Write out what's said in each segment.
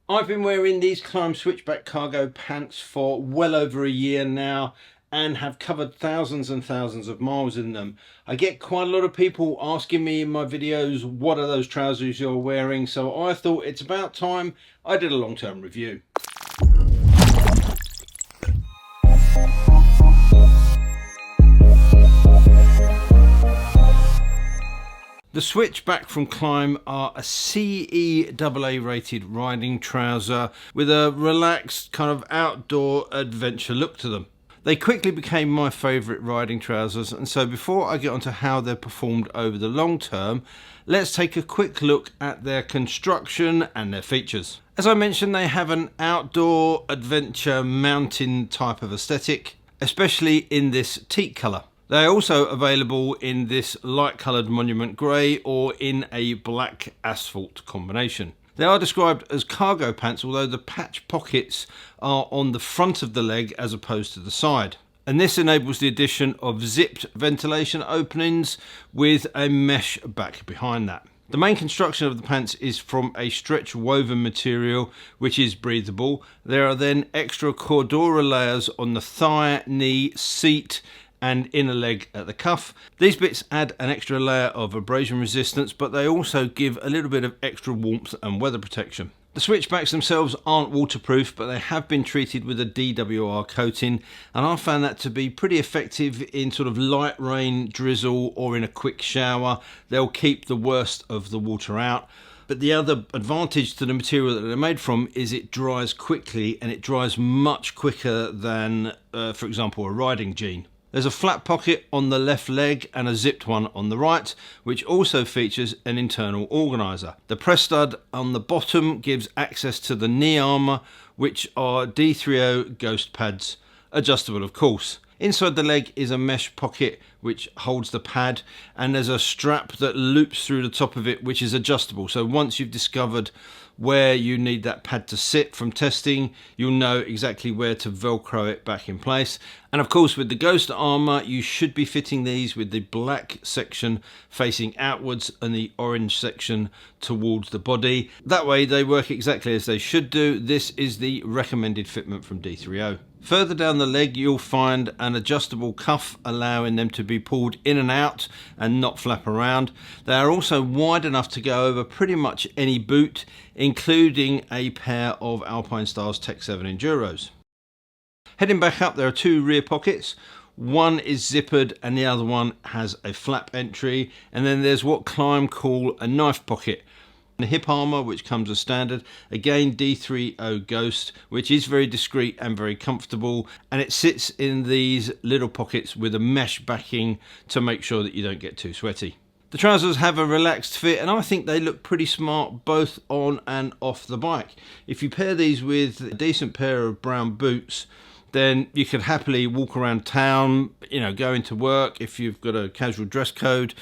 I've been wearing these Klim Switchback Cargo pants for well over a year now and have covered thousands and thousands of miles in them. I get quite a lot of people asking me in my videos, what are those trousers you're wearing? So I thought it's about time I did a long-term review. The Switchback from Klim are a CE AA rated riding trouser with a relaxed kind of outdoor adventure look to them. They quickly became my favourite riding trousers, and so before I get onto how they're performed over the long term, let's take a quick look at their construction and their features. As I mentioned, they have an outdoor adventure mountain type of aesthetic, especially in this teak colour. They are also available in this light coloured monument grey or in a black asphalt combination. They are described as cargo pants, although the patch pockets are on the front of the leg as opposed to the side. And this enables the addition of zipped ventilation openings with a mesh back behind that. The main construction of the pants is from a stretch woven material which is breathable. There are then extra cordura layers on the thigh, knee, seat and inner leg at the cuff. These bits add an extra layer of abrasion resistance, but they also give a little bit of extra warmth and weather protection. The Switchbacks themselves aren't waterproof, but they have been treated with a DWR coating, and I found that to be pretty effective in sort of light rain, drizzle, or in a quick shower. They'll keep the worst of the water out. But the other advantage to the material that they're made from is it dries quickly, and it dries much quicker than, for example, a riding jean. There's a flat pocket on the left leg and a zipped one on the right, which also features an internal organiser. The press stud on the bottom gives access to the knee armour, which are D30 ghost pads, adjustable of course. Inside the leg is a mesh pocket which holds the pad, and there's a strap that loops through the top of it which is adjustable. So once you've discovered where you need that pad to sit from testing, you'll know exactly where to velcro it back in place. And of course, with the ghost armour, you should be fitting these with the black section facing outwards and the orange section towards the body. That way they work exactly as they should do. This is the recommended fitment from D30. Further down the leg you'll find an adjustable cuff allowing them to be pulled in and out and not flap around. They are also wide enough to go over pretty much any boot, including a pair of Alpinestars Tech 7 Enduros. Heading back up, there are two rear pockets. One is zippered and the other one has a flap entry, and then there's what Klim call a knife pocket. The hip armour, which comes as standard, again D30 Ghost, which is very discreet and very comfortable, and it sits in these little pockets with a mesh backing to make sure that you don't get too sweaty. The trousers have a relaxed fit, and I think they look pretty smart both on and off the bike. If you pair these with a decent pair of brown boots, then you could happily walk around town, go into work if you've got a casual dress code.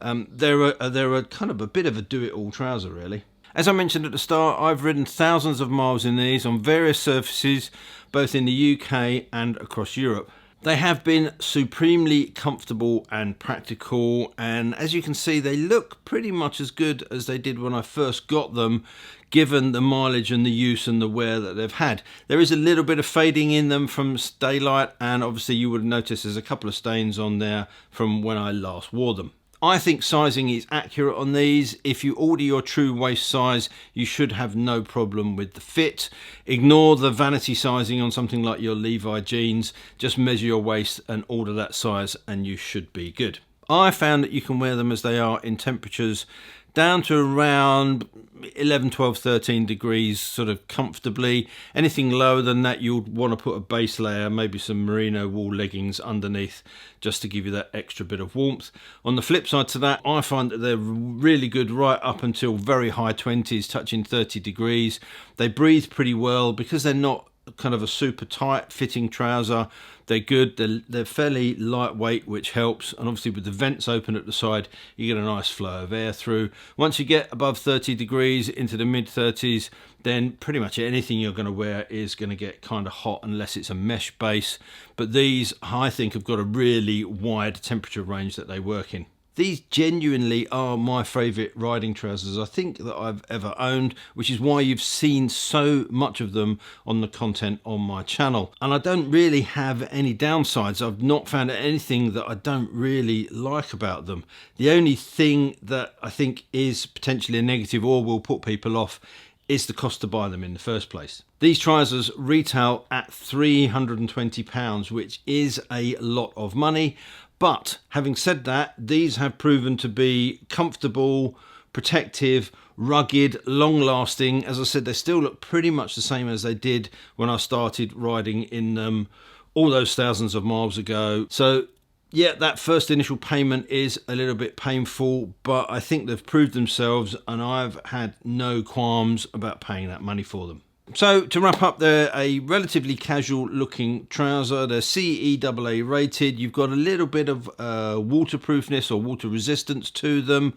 They're a kind of a bit of a do-it-all trouser, really. As I mentioned at the start, I've ridden thousands of miles in these on various surfaces, both in the UK and across Europe. They have been supremely comfortable and practical, and as you can see, they look pretty much as good as they did when I first got them, given the mileage and the use and the wear that they've had. There is a little bit of fading in them from daylight, and obviously you would have noticed there's a couple of stains on there from when I last wore them. I think sizing is accurate on these. If you order your true waist size, you should have no problem with the fit. Ignore the vanity sizing on something like your Levi jeans. Just measure your waist and order that size and you should be good. I found that you can wear them as they are in temperatures down to around 11, 12, 13 degrees sort of comfortably. Anything lower than that, you'd want to put a base layer, maybe some merino wool leggings underneath, just to give you that extra bit of warmth. On the flip side to that, I find that they're really good right up until very high 20s, touching 30 degrees. They breathe pretty well because they're not kind of a super tight fitting trouser. They're good, they're fairly lightweight, which helps, and obviously with the vents open at the side you get a nice flow of air through. Once you get above 30 degrees into the mid 30s, then pretty much anything you're going to wear is going to get kind of hot unless it's a mesh base. But these, I think, have got a really wide temperature range that they work in. These genuinely are my favourite riding trousers I think that I've ever owned, which is why you've seen so much of them on the content on my channel. And I don't really have any downsides. I've not found anything that I don't really like about them. The only thing that I think is potentially a negative or will put people off is the cost to buy them in the first place. These trousers retail at £320, which is a lot of money. But having said that, these have proven to be comfortable, protective, rugged, long-lasting. As I said, they still look pretty much the same as they did when I started riding in them all those thousands of miles ago. So yeah, that first initial payment is a little bit painful, but I think they've proved themselves and I've had no qualms about paying that money for them. So to wrap up, they're a relatively casual looking trouser. They're CE AA rated. You've got a little bit of waterproofness or water resistance to them.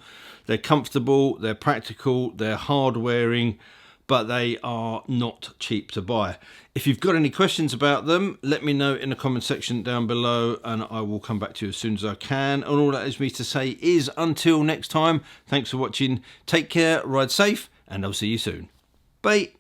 They're comfortable, they're practical, they're hard wearing, but they are not cheap to buy. If you've got any questions about them, let me know in the comment section down below and I will come back to you as soon as I can. And all that leaves me to say is until next time, thanks for watching, take care, ride safe, and I'll see you soon. Bye.